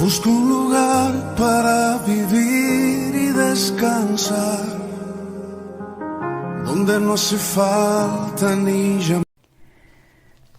Busco un lugar para vivir y descansar, donde no hace falta ni llamar.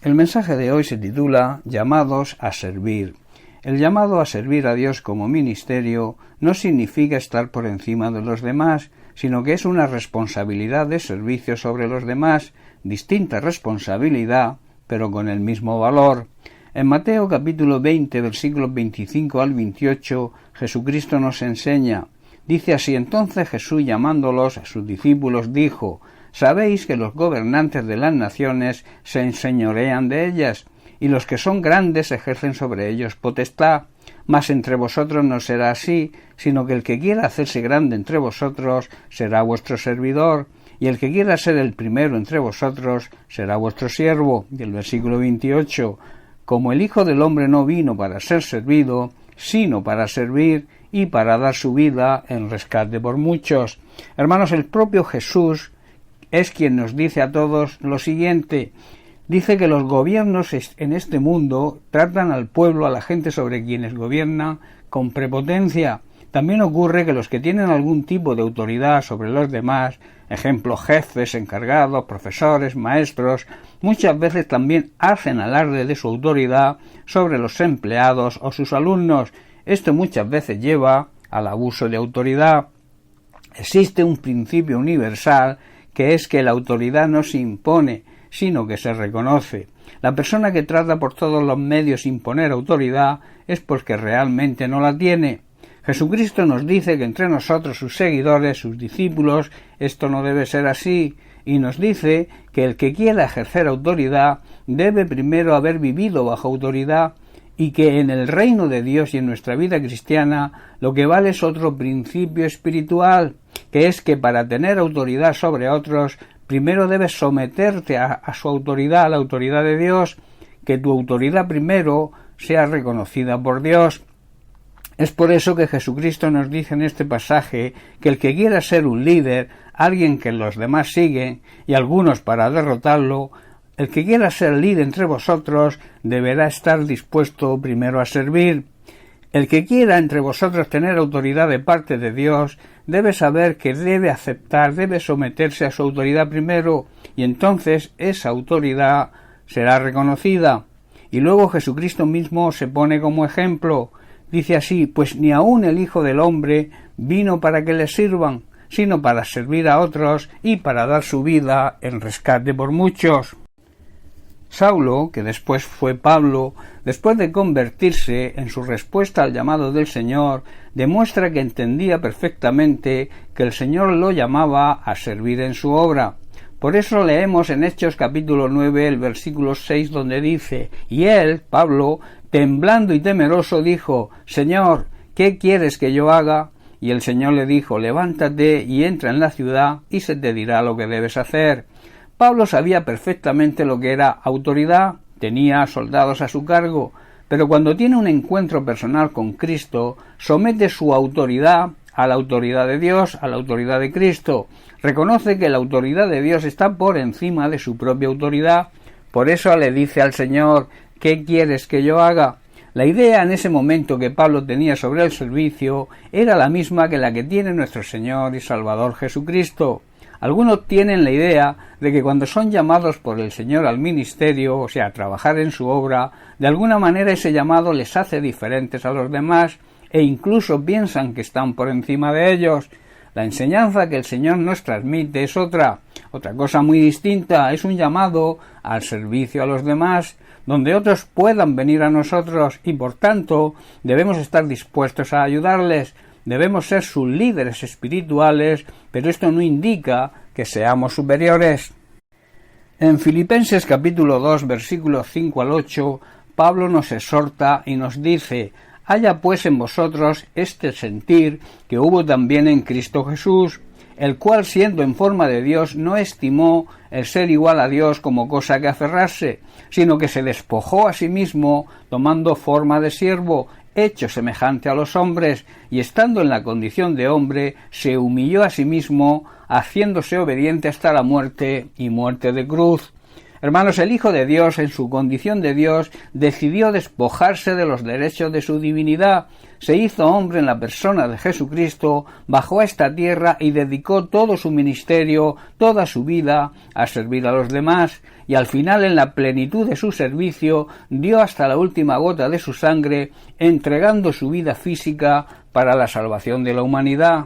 El mensaje de hoy se titula Llamados a servir. El llamado a servir a Dios como ministerio no significa estar por encima de los demás, sino que es una responsabilidad de servicio sobre los demás, distinta responsabilidad, pero con el mismo valor. En Mateo capítulo 20, versículos 25 al 28, Jesucristo nos enseña. Dice así: entonces Jesús, llamándolos a sus discípulos, dijo: sabéis que los gobernantes de las naciones se enseñorean de ellas, y los que son grandes ejercen sobre ellos potestad. Mas entre vosotros no será así, sino que el que quiera hacerse grande entre vosotros será vuestro servidor, y el que quiera ser el primero entre vosotros será vuestro siervo. Y el versículo 28, como el Hijo del Hombre no vino para ser servido, sino para servir y para dar su vida en rescate por muchos. Hermanos, el propio Jesús es quien nos dice a todos lo siguiente. Dice que los gobiernos en este mundo tratan al pueblo, a la gente sobre quienes gobiernan, con prepotencia. También ocurre que los que tienen algún tipo de autoridad sobre los demás, ejemplo, jefes, encargados, profesores, maestros, muchas veces también hacen alarde de su autoridad sobre los empleados o sus alumnos. Esto muchas veces lleva al abuso de autoridad. Existe un principio universal que es que la autoridad no se impone, sino que se reconoce. La persona que trata por todos los medios imponer autoridad es porque realmente no la tiene. Jesucristo nos dice que entre nosotros, sus seguidores, sus discípulos, esto no debe ser así, y nos dice que el que quiera ejercer autoridad debe primero haber vivido bajo autoridad, y que en el reino de Dios y en nuestra vida cristiana lo que vale es otro principio espiritual, que es que para tener autoridad sobre otros, primero debes someterte a su autoridad, a la autoridad de Dios, que tu autoridad primero sea reconocida por Dios. Es por eso que Jesucristo nos dice en este pasaje que el que quiera ser un líder, alguien que los demás siguen, y algunos para derrotarlo, el que quiera ser líder entre vosotros deberá estar dispuesto primero a servir. El que quiera entre vosotros tener autoridad de parte de Dios debe saber que debe aceptar, debe someterse a su autoridad primero, y entonces esa autoridad será reconocida. Y luego Jesucristo mismo se pone como ejemplo. Dice así: pues ni aun el Hijo del Hombre vino para que le sirvan, sino para servir a otros y para dar su vida en rescate por muchos. Saulo, que después fue Pablo, después de convertirse en su respuesta al llamado del Señor, demuestra que entendía perfectamente que el Señor lo llamaba a servir en su obra. Por eso leemos en Hechos capítulo 9 el versículo 6, donde dice: y él, Pablo, temblando y temeroso, dijo: Señor, ¿qué quieres que yo haga? Y el Señor le dijo: levántate y entra en la ciudad y se te dirá lo que debes hacer. Pablo sabía perfectamente lo que era autoridad, tenía soldados a su cargo, pero cuando tiene un encuentro personal con Cristo, somete su autoridad a la autoridad de Dios, a la autoridad de Cristo. Reconoce que la autoridad de Dios está por encima de su propia autoridad. Por eso le dice al Señor: ¿qué quieres que yo haga? La idea en ese momento que Pablo tenía sobre el servicio era la misma que la que tiene nuestro Señor y Salvador Jesucristo. Algunos tienen la idea de que cuando son llamados por el Señor al ministerio, o sea, a trabajar en su obra, de alguna manera ese llamado les hace diferentes a los demás e incluso piensan que están por encima de ellos. La enseñanza que el Señor nos transmite es otra cosa muy distinta, es un llamado al servicio a los demás, donde otros puedan venir a nosotros y por tanto debemos estar dispuestos a ayudarles. Debemos ser sus líderes espirituales, pero esto no indica que seamos superiores. En Filipenses capítulo 2, versículos 5 al 8, Pablo nos exhorta y nos dice: haya pues en vosotros este sentir que hubo también en Cristo Jesús, el cual siendo en forma de Dios no estimó el ser igual a Dios como cosa que aferrarse, sino que se despojó a sí mismo, tomando forma de siervo, hecho semejante a los hombres, y estando en la condición de hombre, se humilló a sí mismo, haciéndose obediente hasta la muerte y muerte de cruz. Hermanos, el Hijo de Dios, en su condición de Dios, decidió despojarse de los derechos de su divinidad, se hizo hombre en la persona de Jesucristo, bajó a esta tierra y dedicó todo su ministerio, toda su vida, a servir a los demás, y al final, en la plenitud de su servicio, dio hasta la última gota de su sangre, entregando su vida física para la salvación de la humanidad.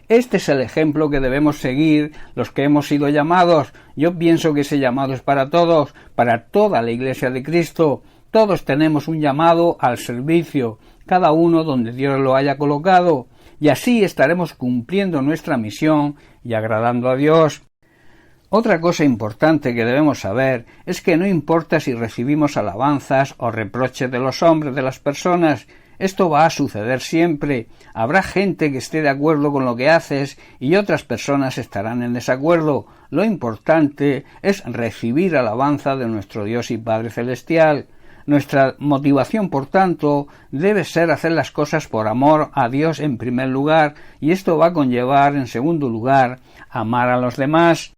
Este es el ejemplo que debemos seguir los que hemos sido llamados. Yo pienso que ese llamado es para todos, para toda la Iglesia de Cristo. Todos tenemos un llamado al servicio, cada uno donde Dios lo haya colocado, y así estaremos cumpliendo nuestra misión y agradando a Dios. Otra cosa importante que debemos saber es que no importa si recibimos alabanzas o reproches de los hombres, de las personas. Esto va a suceder siempre. Habrá gente que esté de acuerdo con lo que haces y otras personas estarán en desacuerdo. Lo importante es recibir alabanza de nuestro Dios y Padre Celestial. Nuestra motivación, por tanto, debe ser hacer las cosas por amor a Dios en primer lugar, y esto va a conllevar, en segundo lugar, amar a los demás.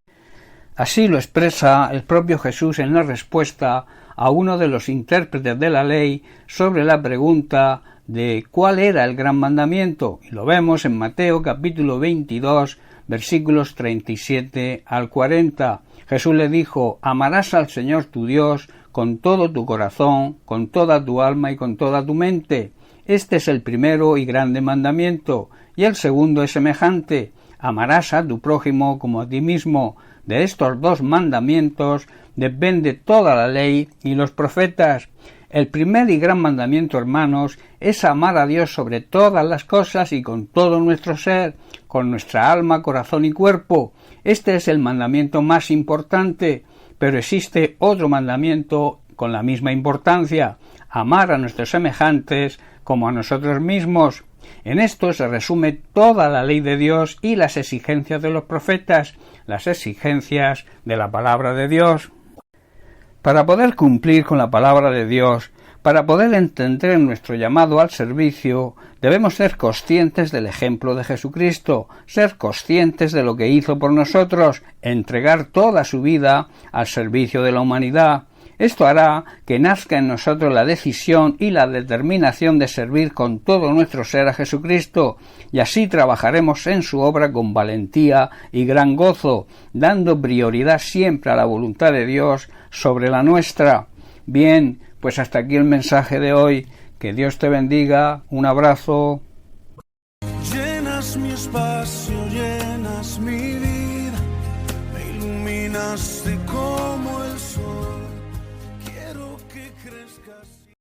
Así lo expresa el propio Jesús en la respuesta a uno de los intérpretes de la ley sobre la pregunta de cuál era el gran mandamiento, y lo vemos en Mateo capítulo 22, versículos 37 al 40. Jesús le dijo: amarás al Señor tu Dios con todo tu corazón, con toda tu alma y con toda tu mente. Este es el primero y grande mandamiento, y el segundo es semejante: amarás a tu prójimo como a ti mismo. De estos dos mandamientos depende toda la ley y los profetas. El primer y gran mandamiento, hermanos, es amar a Dios sobre todas las cosas y con todo nuestro ser, con nuestra alma, corazón y cuerpo. Este es el mandamiento más importante, pero existe otro mandamiento con la misma importancia: amar a nuestros semejantes como a nosotros mismos. En esto se resume toda la ley de Dios y las exigencias de los profetas, las exigencias de la palabra de Dios. Para poder cumplir con la palabra de Dios, para poder entender nuestro llamado al servicio, debemos ser conscientes del ejemplo de Jesucristo, ser conscientes de lo que hizo por nosotros, entregar toda su vida al servicio de la humanidad. Esto hará que nazca en nosotros la decisión y la determinación de servir con todo nuestro ser a Jesucristo, y así trabajaremos en su obra con valentía y gran gozo, dando prioridad siempre a la voluntad de Dios sobre la nuestra. Bien, pues hasta aquí el mensaje de hoy. Que Dios te bendiga. Un abrazo. Llenas mi espacio, llenas mi vida, me iluminas de